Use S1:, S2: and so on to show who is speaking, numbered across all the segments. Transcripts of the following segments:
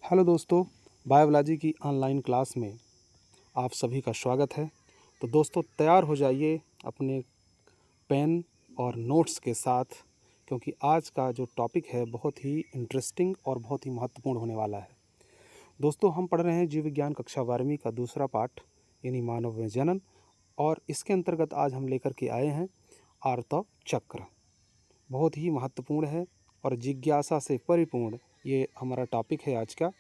S1: Hello दोस्तों, biology की online class में आप सभी का स्वागत है। तो दोस्तों तैयार हो जाइए अपने पेन और नोट्स के साथ, क्योंकि आज का जो टॉपिक है बहुत ही इंटरेस्टिंग और बहुत ही महत्वपूर्ण होने वाला है। दोस्तों हम पढ़ रहे हैं जीव विज्ञान कक्षा 12वीं का दूसरा पाठ यानी मानव में जनन, और इसके अंतर्गत आज हम लेकर के आए हैं आर्तव चक्र। बहुत ही महत्वपूर्ण है और जिज्ञासा से परिपूर्ण ये हमारा टॉपिक है आज का।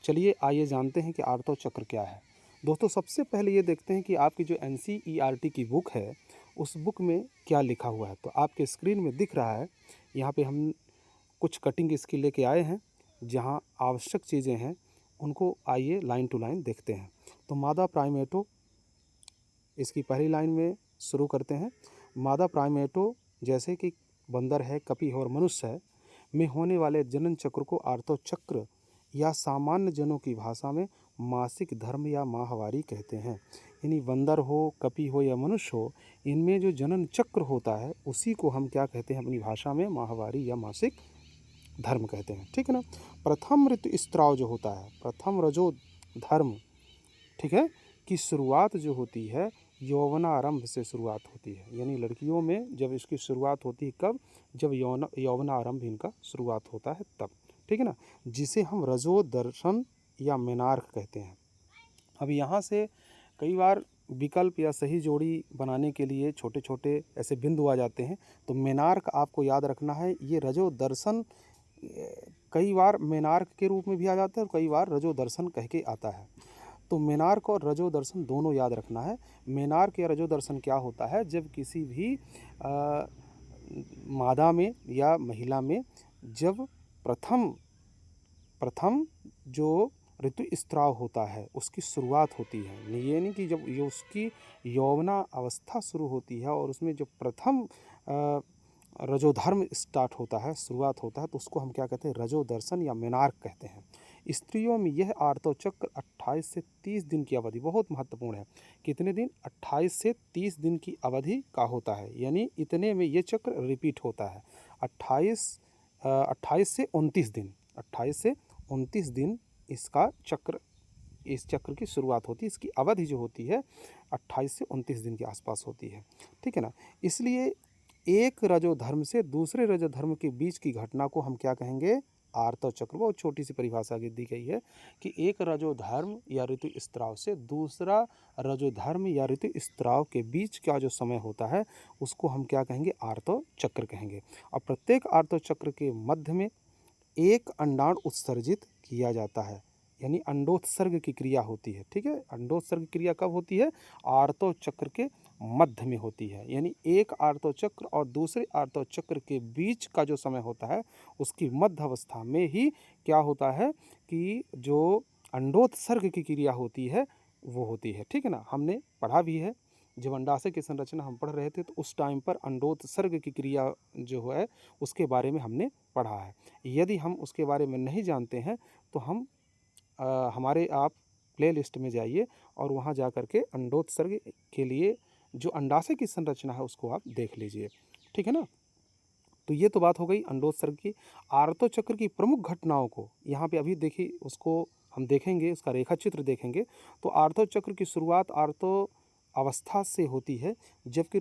S1: चलिए आइए जानते हैं कि आर्तव चक्र क्या है। दोस्तों सबसे पहले ये देखते हैं कि आपकी जो NCERT की बुक है उस बुक में क्या लिखा हुआ है। तो आपके स्क्रीन में दिख रहा है, यहाँ पे हम कुछ कटिंग इसकी लेके आए हैं, जहाँ आवश्यक चीज़ें हैं उनको आइए लाइन टू लाइन देखते हैं। तो मादा प्राइमेटो, इसकी पहली लाइन में शुरू करते हैं। मादा प्राइमेटो जैसे कि बंदर है, कपी है और मनुष्य है में होने वाले जनन चक्र को आर्तव चक्र या सामान्य जनों की भाषा में मासिक धर्म या माहवारी कहते हैं। यानी बंदर हो, कपी हो या मनुष्य हो, इनमें जो जनन चक्र होता है उसी को हम क्या कहते हैं अपनी भाषा में माहवारी या मासिक धर्म कहते हैं। ठीक है ना। प्रथम ऋतुस्राव जो होता है, प्रथम रजो धर्म, ठीक है, की शुरुआत जो होती है यौवनारंभ से शुरुआत होती है। यानी लड़कियों में जब इसकी शुरुआत होती है कब, जब यौवनारंभ इनका शुरुआत होता है तब। ठीक है ना, जिसे हम रजो दर्शन या मेनार्क कहते हैं। अब यहाँ से कई बार विकल्प या सही जोड़ी बनाने के लिए छोटे छोटे ऐसे बिंदु आ जाते हैं। तो मेनार्क आपको याद रखना है, ये रजो दर्शन कई बार मेनार्क के रूप में भी आ जाता है और कई बार रजो दर्शन कह के आता है। तो मेनार्क और रजो दर्शन दोनों याद रखना है। मेनार्क या रजो दर्शन क्या होता है, जब किसी भी मादा में या महिला में जब प्रथम प्रथम जो ऋतुस्राव होता है उसकी शुरुआत होती है। ये नहीं कि जब ये उसकी यौवना अवस्था शुरू होती है और उसमें जो प्रथम रजोधर्म स्टार्ट होता है, शुरुआत होता है, तो उसको हम क्या कहते हैं, रजो दर्शन या मेनार्क कहते हैं। स्त्रियों में यह आर्तव चक्र 28 से 30 दिन की अवधि, बहुत महत्वपूर्ण है, कितने दिन, 28 से 30 दिन की अवधि का होता है। यानी इतने में ये चक्र रिपीट होता है। 28 से 29 दिन, 28 से 29 दिन इसका चक्र, इस चक्र की शुरुआत होती है। इसकी अवधि जो होती है 28 से 29 दिन के आसपास होती है। ठीक है ना। इसलिए एक रजो धर्म से दूसरे रजो धर्म के बीच की घटना को हम क्या कहेंगे, आर्तव चक्र। बहुत छोटी सी परिभाषा दी गई है कि एक रजो धर्म या ऋतुस्राव से दूसरा रजो धर्म या ऋतुस्राव के बीच का जो समय होता है उसको हम क्या कहेंगे, आर्तव चक्र कहेंगे। और प्रत्येक आर्तव चक्र के मध्य में एक अंडाणु उत्सर्जित किया जाता है, यानी अंडोत्सर्ग की क्रिया होती है। ठीक है, अंडोत्सर्ग क्रिया कब होती है, आर्तव चक्र के मध्य में होती है। यानी एक आर्तव चक्र और दूसरे आर्तव चक्र के बीच का जो समय होता है उसकी मध्य अवस्था में ही क्या होता है कि जो अंडोत्सर्ग की क्रिया होती है वो होती है। ठीक है ना, हमने पढ़ा भी है, जब अंडाशय की संरचना हम पढ़ रहे थे तो उस टाइम पर अंडोत्सर्ग की क्रिया जो है उसके बारे में हमने पढ़ा है। यदि हम उसके बारे में नहीं जानते हैं तो हम हमारे आप प्लेलिस्ट में जाइए और वहाँ जा कर के अंडोत्सर्ग के लिए जो अंडाशय की संरचना है उसको आप देख लीजिए। ठीक है ना। तो ये तो बात हो गई अंडोत्सर्ग की। आर्तव चक्र की प्रमुख घटनाओं को यहाँ पे अभी देखिए, उसको हम देखेंगे, उसका रेखा चित्र देखेंगे। तो आर्तव चक्र की शुरुआत आर्तव अवस्था से होती है जबकि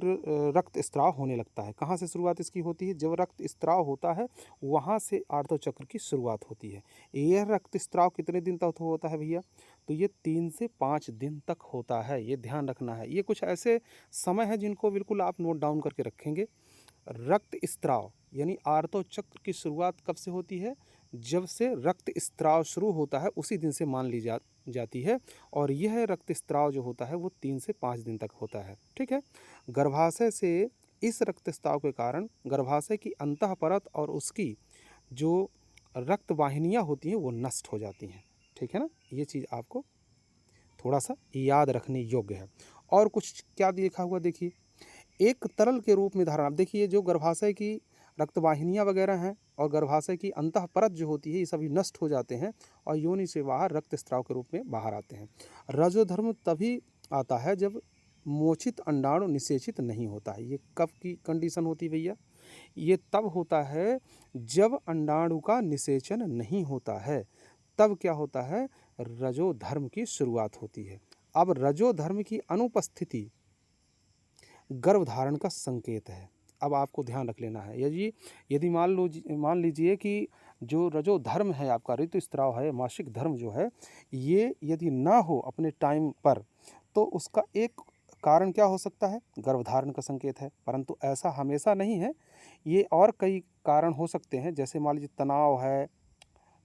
S1: रक्त स्त्राव होने लगता है। कहाँ से शुरुआत इसकी होती है, जब रक्त स्त्राव होता है वहाँ से आर्तव चक्र की शुरुआत होती है। यह रक्त स्त्राव कितने दिन तक होता है भैया, तो ये 3 से 5 दिन तक होता है। ये ध्यान रखना है, ये कुछ ऐसे समय है जिनको बिल्कुल आप नोट डाउन करके रखेंगे। रक्त स्त्राव यानी आर्तव चक्र की शुरुआत कब से होती है, जब से रक्त स्त्राव शुरू होता है उसी दिन से मान ली जाती है। और यह रक्त स्त्राव जो होता है वो 3 से 5 दिन तक होता है। ठीक है। गर्भाशय से इस रक्तस्राव के कारण गर्भाशय की अंतः परत और उसकी जो रक्त वाहिनियाँ होती हैं वो नष्ट हो जाती हैं। ठीक है ना, ये चीज़ आपको थोड़ा सा याद रखने योग्य है। और कुछ क्या लिखा हुआ देखिए, एक तरल के रूप में धारण। आप देखिए जो गर्भाशय की रक्तवाहिनियाँ वगैरह हैं और गर्भाशय की अंतः परत जो होती है ये सभी नष्ट हो जाते हैं और योनि से बाहर रक्तस्राव के रूप में बाहर आते हैं। रजोधर्म तभी आता है जब मोचित अंडाणु निषेचित नहीं होता है। ये कब की कंडीशन होती है भैया, ये तब होता है जब अंडाणु का निषेचन नहीं होता है, तब क्या होता है, रजोधर्म की शुरुआत होती है। अब रजोधर्म की अनुपस्थिति गर्भधारण का संकेत है। अब आपको ध्यान रख लेना है, यदि मान लीजिए कि जो रजोधर्म है आपका, ऋतुस्राव है, मासिक धर्म जो है, ये यदि ना हो अपने टाइम पर, तो उसका एक कारण क्या हो सकता है, गर्भधारण का संकेत है। परंतु ऐसा हमेशा नहीं है, ये और कई कारण हो सकते हैं। जैसे मान लीजिए तनाव है,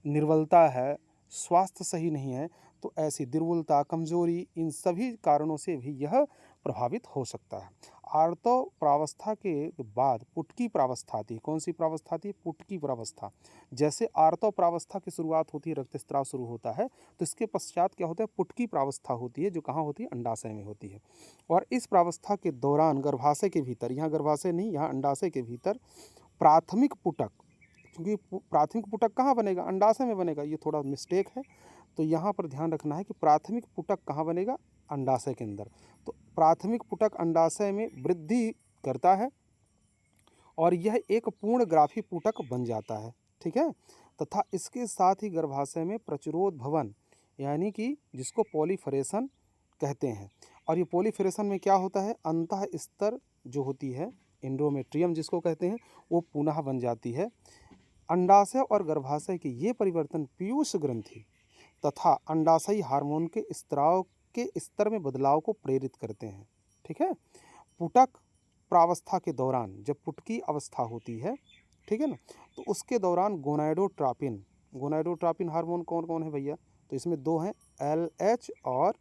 S1: निर्बलता है, स्वास्थ्य सही नहीं है, तो ऐसी दुर्बलता, कमज़ोरी, इन सभी कारणों से भी यह प्रभावित हो सकता है। आर्तव प्रावस्था के बाद पुटकी प्रावस्था आती है। कौन सी प्रावस्था आती है? पुटकी प्रावस्था। जैसे आर्तव प्रावस्था की शुरुआत होती है, रक्तस्राव शुरू होता है, तो इसके पश्चात क्या होता है, पुटकी प्रावस्था होती है, जो कहाँ होती है, अंडाशय में होती है। और इस प्रावस्था के दौरान गर्भाशय के भीतर, यहाँ गर्भाशय नहीं, यहाँ अंडाशय के भीतर प्राथमिक पुटक, क्योंकि प्राथमिक पुटक कहाँ बनेगा, अंडाशय में बनेगा, ये थोड़ा मिस्टेक है, तो यहाँ पर ध्यान रखना है कि प्राथमिक पुटक कहाँ बनेगा, अंडाशय के अंदर। तो प्राथमिक पुटक अंडाशय में वृद्धि करता है और यह एक पूर्ण ग्राफी पुटक बन जाता है, ठीक है। तथा इसके साथ ही गर्भाशय में प्रचुरोद भवन, यानी कि जिसको पॉलीफरेशन कहते हैं। और ये पॉलीफरेशन में क्या होता है, अंतः स्तर जो होती है, एंडोमेट्रियम जिसको कहते हैं, वो पुनः बन जाती है। अंडाशय और गर्भाशय के ये परिवर्तन पीयूष ग्रंथि तथा अंडाशयी हार्मोन के स्त्राव के स्तर में बदलाव को प्रेरित करते हैं, ठीक है। पुटक प्रावस्था के दौरान, जब पुटकी अवस्था होती है, ठीक है ना, तो उसके दौरान गोनाडोट्रोपिन हार्मोन कौन कौन है भैया, तो इसमें दो हैं, LH और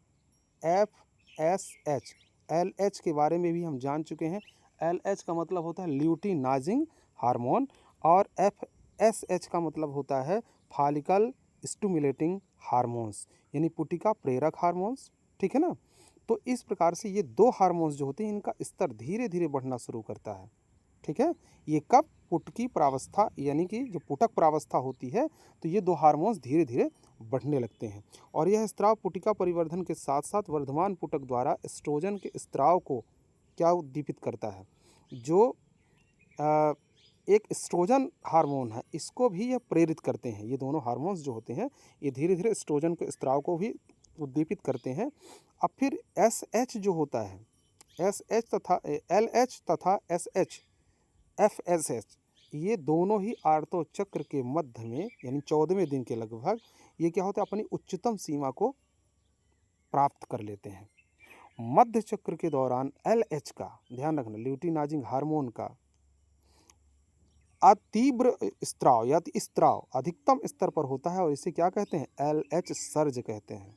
S1: FSH। LH के बारे में भी हम जान चुके हैं। LH का मतलब होता है ल्यूटिनाइजिंग हार्मोन और FSH का मतलब होता है फॉलिकल स्टिमुलेटिंग हार्मोन्स, यानी पुटिका प्रेरक हार्मोन्स, ठीक है ना। तो इस प्रकार से ये दो हार्मोन्स जो होते हैं, इनका स्तर धीरे धीरे बढ़ना शुरू करता है, ठीक है। ये कब, पुटकी प्रावस्था, यानी कि जो पुटक प्रावस्था होती है, तो ये दो हार्मोन्स धीरे धीरे बढ़ने लगते हैं। और यह स्त्राव पुटिका परिवर्धन के साथ साथ वर्धमान पुटक द्वारा एस्ट्रोजन के स्त्राव को क्या उद्दीपित करता है, जो एक एस्ट्रोजन हार्मोन है, इसको भी यह प्रेरित करते हैं। ये दोनों हार्मोन्स जो होते हैं, ये धीरे धीरे एस्ट्रोजन के स्त्राव को भी उद्दीपित करते हैं। अब फिर SH जो होता है, SH तथा LH तथा SH FSH, ये दोनों ही आर्तव चक्र के मध्य में, यानी 14वें दिन के लगभग, ये क्या होता है, अपनी उच्चतम सीमा को प्राप्त कर लेते हैं। मध्य चक्र के दौरान LH का, ध्यान रखना, ल्यूटिनाइजिंग हार्मोन का अतीव्र स्त्राव या स्त्राव अधिकतम स्तर पर होता है और इसे क्या कहते हैं, LH सर्ज कहते हैं।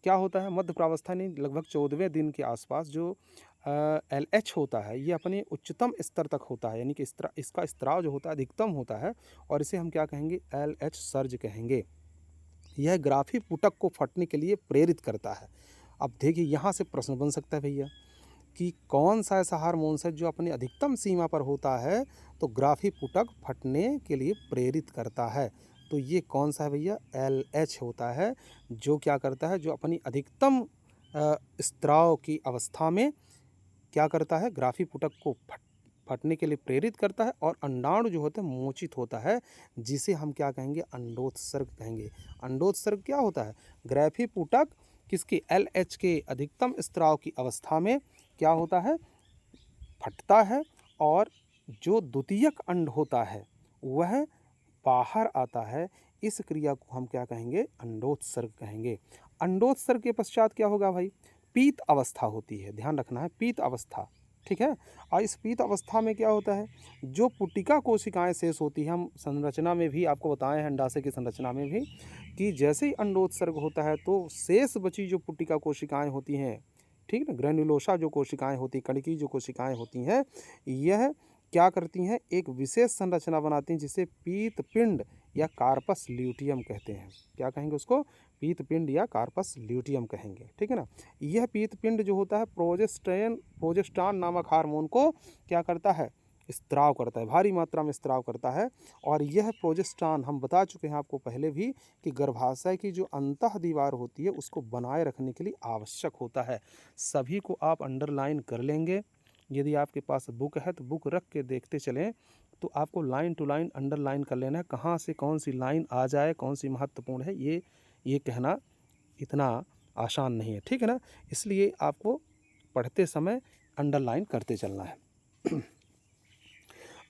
S1: क्या होता है, मध्य प्रावस्था ने लगभग 14वें दिन के आसपास जो LH होता है, ये अपने उच्चतम स्तर तक होता है, यानी कि इसका स्त्राव जो होता है अधिकतम होता है, और इसे हम क्या कहेंगे, LH सर्ज कहेंगे। यह ग्राफी पुटक को फटने के लिए प्रेरित करता है। अब देखिए, यहाँ से प्रश्न बन सकता है भैया कि कौन सा ऐसा हार्मोन्स है जो अपनी अधिकतम सीमा पर होता है तो ग्राफी पुटक फटने के लिए प्रेरित करता है। तो ये कौन सा है भैया, LH होता है, जो क्या करता है, जो अपनी अधिकतम स्त्राव की अवस्था में क्या करता है, ग्राफी पुटक को फटने के लिए प्रेरित करता है और अंडाणु जो होता है मोचित होता है, जिसे हम क्या कहेंगे, अंडोत्सर्ग कहेंगे। अंडोत्सर्ग क्या होता है, ग्राफी पुटक किसके, LH के अधिकतम स्त्राव की अवस्था में क्या होता है, फटता है, और जो द्वितीयक अंड होता है वह बाहर आता है। इस क्रिया को हम क्या कहेंगे, अंडोत्सर्ग कहेंगे। अंडोत्सर्ग के पश्चात क्या होगा भाई, पीत अवस्था होती है, ध्यान रखना है, पीत अवस्था, ठीक है। और इस पीत अवस्था में क्या होता है, जो पुटिका कोशिकाएं शेष होती हैं, हम संरचना में भी आपको बताए हैं, अंडाशय की संरचना में भी, कि जैसे ही अंडोत्सर्ग होता है तो शेष बची जो पुटिका कोशिकाएं होती हैं, ठीक है ना, ग्रैन्युलोसा जो कोशिकाएं होती, कणकी जो कोशिकाएं होती हैं, यह क्या करती हैं, एक विशेष संरचना बनाती हैं, जिसे पीतपिंड या कार्पस ल्यूटियम कहते हैं। क्या कहेंगे उसको, पीतपिंड या कार्पस ल्यूटियम कहेंगे, ठीक है ना। यह पीतपिंड जो होता है प्रोजेस्टान नामक हार्मोन को क्या करता है, स्त्राव करता है, भारी मात्रा में स्त्राव करता है। और यह प्रोजेस्टान हम बता चुके हैं आपको पहले भी कि गर्भाशय की जो अंतः दीवार होती है उसको बनाए रखने के लिए आवश्यक होता है। सभी को आप अंडरलाइन कर लेंगे। यदि आपके पास बुक है तो बुक रख के देखते चलें, तो आपको लाइन टू लाइन अंडरलाइन कर लेना है, कहाँ से कौन सी लाइन आ जाए, कौन सी महत्वपूर्ण है, ये कहना इतना आसान नहीं है, ठीक है ना। इसलिए आपको पढ़ते समय अंडरलाइन करते चलना है।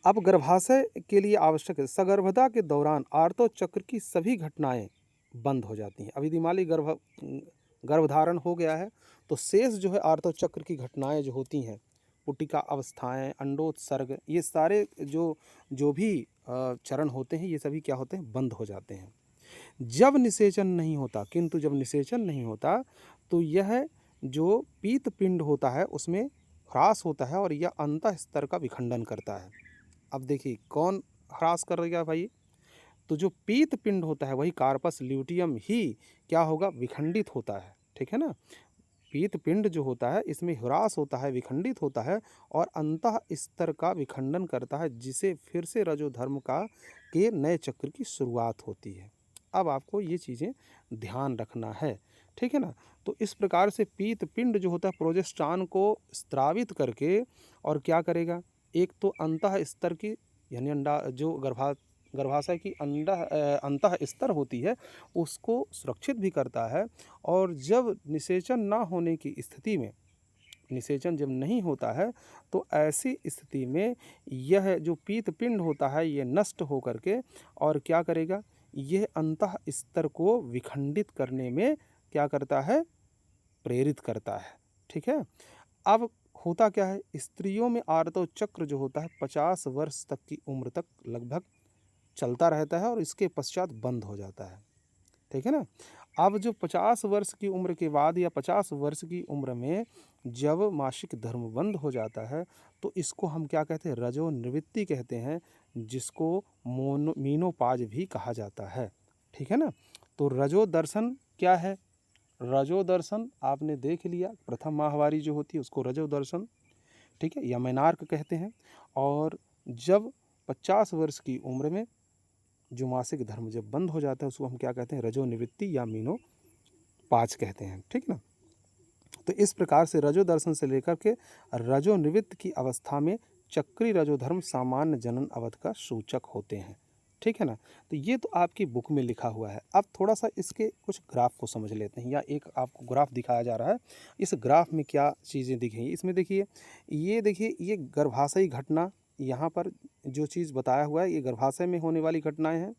S1: अब गर्भाशय के लिए आवश्यक है, सगर्भता के दौरान आर्तव चक्र की सभी घटनाएं बंद हो जाती हैं। अब यदि मान ली गर्भधारण हो गया है तो शेष जो है आर्तव चक्र की घटनाएं जो होती हैं, पुटिका अवस्थाएं, अंडोत्सर्ग, ये सारे जो भी चरण होते हैं, ये सभी क्या होते हैं, बंद हो जाते हैं जब निषेचन नहीं होता। किंतु जब निषेचन नहीं होता तो यह जो पीत पिंड होता है उसमें ह्रास होता है और यह अंतः स्तर का विखंडन करता है। अब देखिए कौन ह्रास कर रहा है भाई, तो जो पीत पिंड होता है वही कार्पस ल्यूटियम ही क्या होगा, विखंडित होता है, ठीक है ना। पीत पिंड जो होता है इसमें ह्रास होता है, विखंडित होता है और अंतः स्तर का विखंडन करता है, जिसे फिर से रजोधर्म का के नए चक्र की शुरुआत होती है। अब आपको ये चीज़ें ध्यान रखना है, ठीक है ना। तो इस प्रकार से पीत पिंड जो होता है प्रोजेस्टेरॉन को स्त्रावित करके और क्या करेगा, एक तो अंतः स्तर की यानी अंडा जो गर्भाशय की अंतः स्तर होती है उसको सुरक्षित भी करता है। और जब निषेचन ना होने की स्थिति में, निषेचन जब नहीं होता है तो ऐसी स्थिति में यह जो पीत पिंड होता है ये नष्ट हो करके और क्या करेगा, यह अंतः स्तर को विखंडित करने में क्या करता है, प्रेरित करता है, ठीक है। अब होता क्या है, स्त्रियों में आर्तव चक्र जो होता है 50 वर्ष तक की उम्र तक लगभग चलता रहता है और इसके पश्चात बंद हो जाता है, ठीक है ना। अब जो 50 वर्ष की उम्र के बाद या 50 वर्ष की उम्र में जब मासिक धर्म बंद हो जाता है तो इसको हम क्या कहते हैं, रजोनिवृत्ति कहते हैं, जिसको मीनोपाज भी कहा जाता है, ठीक है ना। तो रजो दर्शन क्या है, रजो दर्शन आपने देख लिया, प्रथम माहवारी जो होती है उसको रजो दर्शन, ठीक है, या मेनार्क कहते हैं। और जब 50 वर्ष की उम्र में जो मासिक धर्म जब बंद हो जाता है उसको हम क्या कहते हैं, रजोनिवृत्ति या मीनोपाज कहते हैं, ठीक ना। तो इस प्रकार से रजो दर्शन से लेकर के रजोनिवृत्त की अवस्था में चक्री रजोधर्म सामान्य जनन अवधि का सूचक होते हैं, ठीक है ना। तो ये तो आपकी बुक में लिखा हुआ है। अब थोड़ा सा इसके कुछ ग्राफ को समझ लेते हैं, या एक आपको ग्राफ दिखाया जा रहा है। इस ग्राफ में क्या चीज़ें दिखेंगी, इसमें देखिए, ये देखिए ये गर्भाशयी घटना, यहाँ पर जो चीज़ बताया हुआ है ये गर्भाशय में होने वाली घटनाएं हैं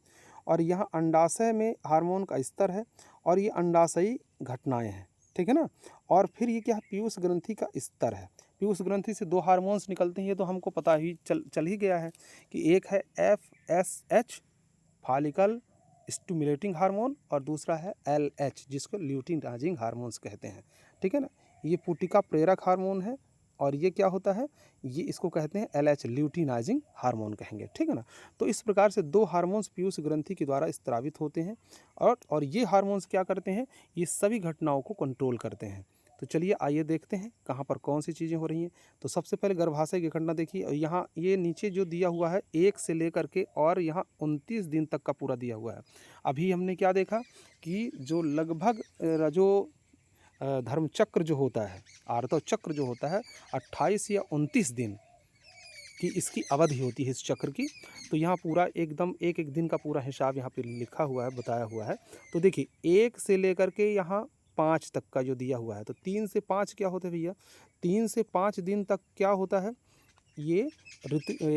S1: और यहाँ अंडाशय में हार्मोन का स्तर है और ये अंडाशयी घटनाएं हैं, ठीक है ना। और फिर ये क्या है, पीयूष ग्रंथि का स्तर है। पीयूष ग्रंथि से 2 हार्मोन्स निकलते हैं, ये तो हमको पता ही चल ही गया है कि एक है FSH फॉलिकल स्टिमुलेटिंग हार्मोन और दूसरा है LH जिसको ल्यूटिनाइजिंग हार्मोन्स कहते हैं, ठीक है ना। ये पुटिका प्रेरक हार्मोन है और ये क्या होता है, ये इसको कहते हैं LH ल्यूटिनाइजिंग हार्मोन कहेंगे, ठीक है ना। तो इस प्रकार से 2 हार्मोन्स पीयूष ग्रंथि के द्वारा स्त्रावित होते हैं और ये हार्मोन्स क्या करते हैं, ये सभी घटनाओं को कंट्रोल करते हैं। तो चलिए आइए देखते हैं कहाँ पर कौन सी चीज़ें हो रही हैं। तो सबसे पहले गर्भाशय की घटना देखिए, और यहाँ ये नीचे जो दिया हुआ है 1 से लेकर के और यहाँ 29 दिन तक का पूरा दिया हुआ है। अभी हमने क्या देखा कि जो लगभग रजो धर्म चक्र जो होता है, आर्तव चक्र जो होता है 28 या 29 दिन की इसकी अवधि होती है इस चक्र की। तो यहाँ पूरा एकदम एक एक दिन का पूरा हिसाब यहाँ पे लिखा हुआ है, बताया हुआ है। तो देखिए 1 से लेकर के यहाँ 5 तक का जो दिया हुआ है, तो 3 से 5 क्या होता है भैया, 3 से 5 दिन तक क्या होता है, ये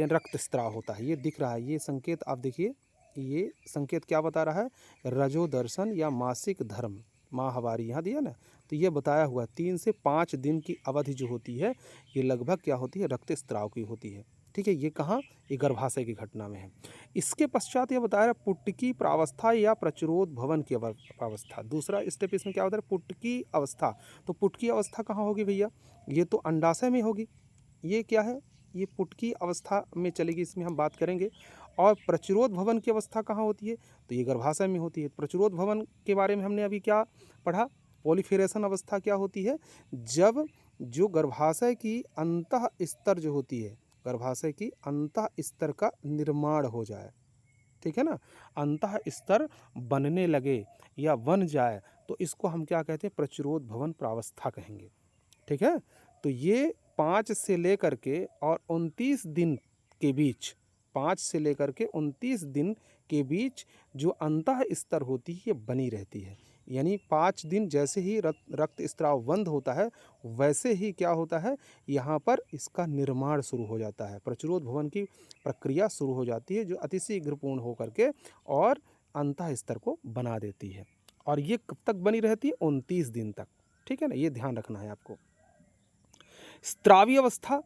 S1: रक्तस्राव होता है। ये दिख रहा है, ये संकेत आप देखिए, ये संकेत क्या बता रहा है, रजो दर्शन या मासिक धर्म माहवारी यहाँ दिया ना। तो ये बताया हुआ 3 से 5 दिन की अवधि जो होती है ये लगभग क्या होती है, रक्तस्राव की होती है, ठीक है। ये कहाँ, ये गर्भाशय की घटना में है। इसके पश्चात ये बताया रहा पुटकी प्रावस्था या प्रचुरोद भवन की अवस्था। दूसरा स्टेप इसमें क्या होता है, पुटकी अवस्था। तो पुटकी अवस्था कहाँ होगी भैया, ये तो अंडाशय में होगी। ये क्या है, ये पुटकी अवस्था में चलेगी, इसमें हम बात करेंगे। और प्रचुरोद भवन की अवस्था कहाँ होती है, तो ये गर्भाशय में होती है। प्रचुरोद भवन के बारे में हमने अभी क्या पढ़ा, पॉलीफेरेशन अवस्था क्या होती है, जब जो गर्भाशय की अंतः स्तर जो होती है, गर्भाशय की अंतः स्तर का निर्माण हो जाए, ठीक है ना, अंतः स्तर बनने लगे या बन जाए, तो इसको हम क्या कहते हैं, प्रचुरोद भवन प्रावस्था कहेंगे, ठीक है। तो ये 5 से लेकर के और 29 दिन के बीच 5 से लेकर के 29 दिन के बीच जो अंतः स्तर होती है ये बनी रहती है। यानी 5 दिन जैसे ही रक्त स्त्राव बंद होता है वैसे ही क्या होता है, यहाँ पर इसका निर्माण शुरू हो जाता है, प्रचुरोद्भवन की प्रक्रिया शुरू हो जाती है जो अतिशीघ्रपूर्ण होकर के और अंतः स्तर को बना देती है। और ये कब तक बनी रहती है? 29 दिन तक। ठीक है ना, ये ध्यान रखना है आपको। स्त्रावी अवस्था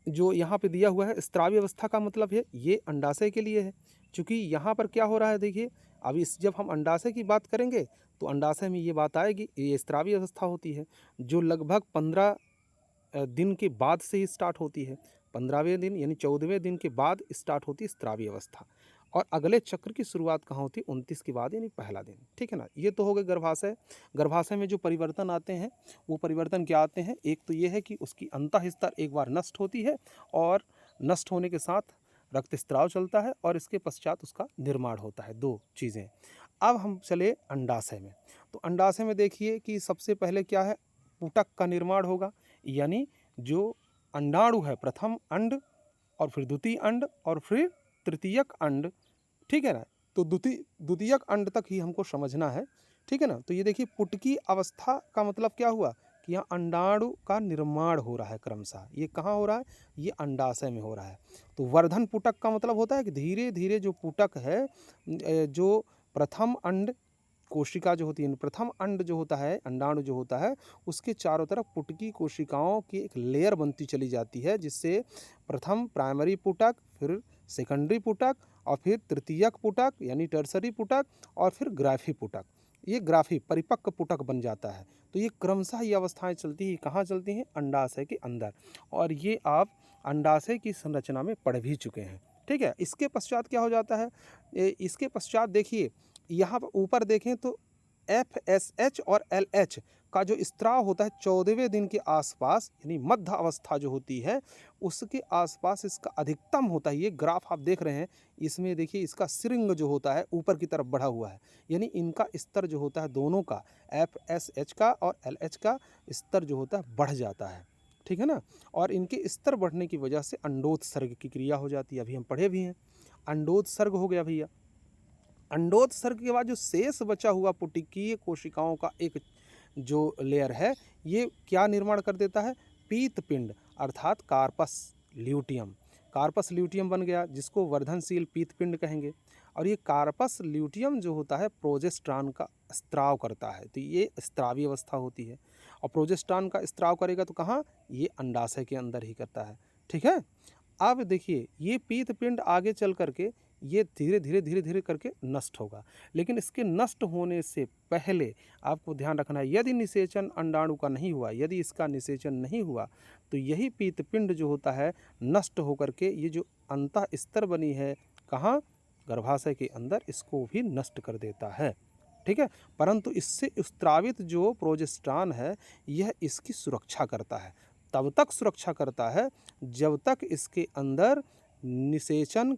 S1: जो यहाँ पे दिया हुआ है, स्त्रावी अवस्था का मतलब है ये अंडाशय के लिए है। क्योंकि यहाँ पर क्या हो रहा है देखिए, अब जब हम अंडाशय की बात करेंगे तो अंडाशय में ये बात आएगी, ये स्त्रावी अवस्था होती है जो लगभग 15 दिन के बाद से ही स्टार्ट होती है। 15वें दिन यानी 14वें दिन के बाद स्टार्ट होती है स्त्रावी अवस्था। और अगले चक्र की शुरुआत कहाँ होती है? 29 के बाद यानी पहला दिन। ठीक है ना, ये तो हो गए गर्भाशय। गर्भाशय में जो परिवर्तन आते हैं वो परिवर्तन क्या आते हैं? एक तो ये है कि उसकी अंतः स्तर एक बार नष्ट होती है और नष्ट होने के साथ रक्तस्राव चलता है और इसके पश्चात उसका निर्माण होता है। 2 चीज़ें। अब हम चले अंडाशय में। तो अंडाशय में देखिए कि सबसे पहले क्या है? पुटक का निर्माण होगा। यानी जो अंडाणु है, प्रथम अंड और फिर द्वितीय अंड और फिर तृतीयक अंड। ठीक है ना, तो द्वितीयक अंड तक ही हमको समझना है। ठीक है ना, तो ये देखिए पुटकी अवस्था का मतलब क्या हुआ कि यहाँ अंडाणु का निर्माण हो रहा है क्रमशः। ये कहाँ हो रहा है? ये अंडाशय में हो रहा है। तो वर्धन पुटक का मतलब होता है कि धीरे धीरे जो पुटक है, जो प्रथम अंड कोशिका जो होती है, प्रथम अंड जो होता है, अंडाणु जो होता है, उसके चारों तरफ पुटकी कोशिकाओं की एक लेयर बनती चली जाती है, जिससे प्रथम प्राइमरी पुटक, फिर सेकेंडरी पुटक और फिर तृतीयक पुटक यानी टर्सरी पुटक और फिर ग्राफी पुटक। ये ग्राफी परिपक्व पुटक बन जाता है। तो ये क्रमशः ये अवस्थाएं चलती हैं। कहाँ चलती हैं? अंडाशय के अंदर। और ये आप अंडाशय की संरचना में पढ़ भी चुके हैं। ठीक है, इसके पश्चात क्या हो जाता है? इसके पश्चात देखिए यहाँ पर ऊपर देखें तो FSH और LH का जो स्त्राव होता है 14वें दिन के आसपास, यानी मध्य अवस्था जो होती है उसके आसपास इसका अधिकतम होता है। ये ग्राफ आप देख रहे हैं, इसमें देखिए इसका श्रृंग जो होता है ऊपर की तरफ बढ़ा हुआ है, यानी इनका स्तर जो होता है दोनों का, FSH का और LH का स्तर जो होता है बढ़ जाता है। ठीक है ना, और इनके स्तर बढ़ने की वजह से अंडोत्सर्ग की क्रिया हो जाती है। अभी हम पढ़े भी हैं, अंडोत्सर्ग हो गया भैया। अंडोत्सर्ग के बाद जो शेष बचा हुआ पुटकीय कोशिकाओं का एक जो लेयर है, ये क्या निर्माण कर देता है? पीतपिंड अर्थात कार्पस ल्यूटियम। कार्पस ल्यूटियम बन गया, जिसको वर्धनशील पीतपिंड कहेंगे। और ये कार्पस ल्यूटियम जो होता है प्रोजेस्ट्रॉन का स्त्राव करता है, तो ये स्त्रावी अवस्था होती है। और प्रोजेस्ट्रॉन का स्त्राव करेगा तो कहाँ? ये अंडाशय के अंदर ही करता है। ठीक है, अब देखिए ये पीतपिंड आगे चल करके ये धीरे धीरे करके नष्ट होगा। लेकिन इसके नष्ट होने से पहले आपको ध्यान रखना है, यदि निषेचन अंडाणु का नहीं हुआ, यदि इसका निषेचन नहीं हुआ तो यही पीतपिंड जो होता है नष्ट होकर के ये जो अंतः स्तर बनी है कहाँ? गर्भाशय के अंदर, इसको भी नष्ट कर देता है। ठीक है, परंतु इससे स्त्रावित जो प्रोजेस्टेरॉन है यह इसकी सुरक्षा करता है। तब तक सुरक्षा करता है जब तक इसके अंदर निषेचन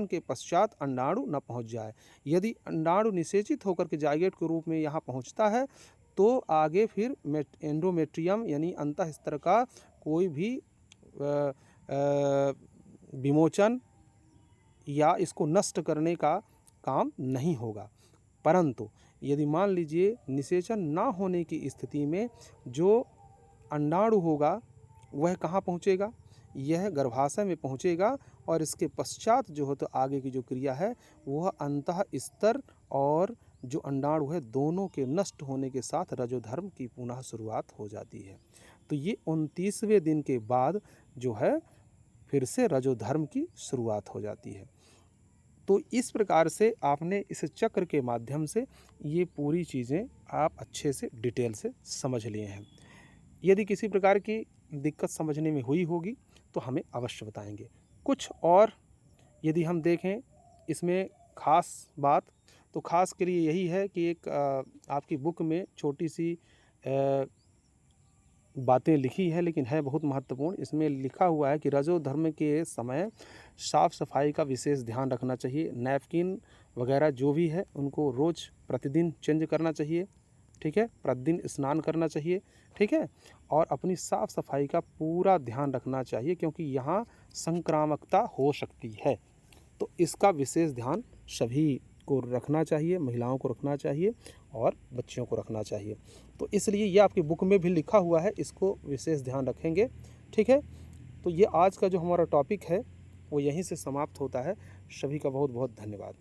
S1: के पश्चात अंडाणु न पहुंच जाए। यदि अंडाणु निषेचित होकर के जाइगोट के रूप में यहाँ पहुंचता है तो आगे फिर एंडोमेट्रियम यानी अंतः स्तर का कोई भी विमोचन या इसको नष्ट करने का काम नहीं होगा। परंतु यदि मान लीजिए निषेचन ना होने की स्थिति में जो अंडाणु होगा वह कहाँ पहुँचेगा? यह गर्भाशय में पहुँचेगा और इसके पश्चात जो हो तो आगे की जो क्रिया है वह अंतः स्तर और जो अंडाणु है दोनों के नष्ट होने के साथ रजोधर्म की पुनः शुरुआत हो जाती है। तो ये 29वें दिन के बाद जो है फिर से रजोधर्म की शुरुआत हो जाती है। तो इस प्रकार से आपने इस चक्र के माध्यम से ये पूरी चीज़ें आप अच्छे से डिटेल से समझ लिए हैं। यदि किसी प्रकार की दिक्कत समझने में हुई होगी तो हमें अवश्य बताएंगे। कुछ और यदि हम देखें इसमें ख़ास बात, तो ख़ास के लिए यही है कि एक आपकी बुक में छोटी सी बातें लिखी है, लेकिन है बहुत महत्वपूर्ण। इसमें लिखा हुआ है कि रजोधर्म के समय साफ़ सफाई का विशेष ध्यान रखना चाहिए। नैपकिन वगैरह जो भी है उनको रोज़ प्रतिदिन चेंज करना चाहिए। ठीक है, प्रतिदिन स्नान करना चाहिए, ठीक है, और अपनी साफ सफाई का पूरा ध्यान रखना चाहिए क्योंकि यहाँ संक्रामकता हो सकती है। तो इसका विशेष ध्यान सभी को रखना चाहिए, महिलाओं को रखना चाहिए और बच्चियों को रखना चाहिए। तो इसलिए ये आपकी बुक में भी लिखा हुआ है, इसको विशेष ध्यान रखेंगे, ठीक है। तो ये आज का जो हमारा टॉपिक है वो यहीं से समाप्त होता है। सभी का बहुत बहुत धन्यवाद।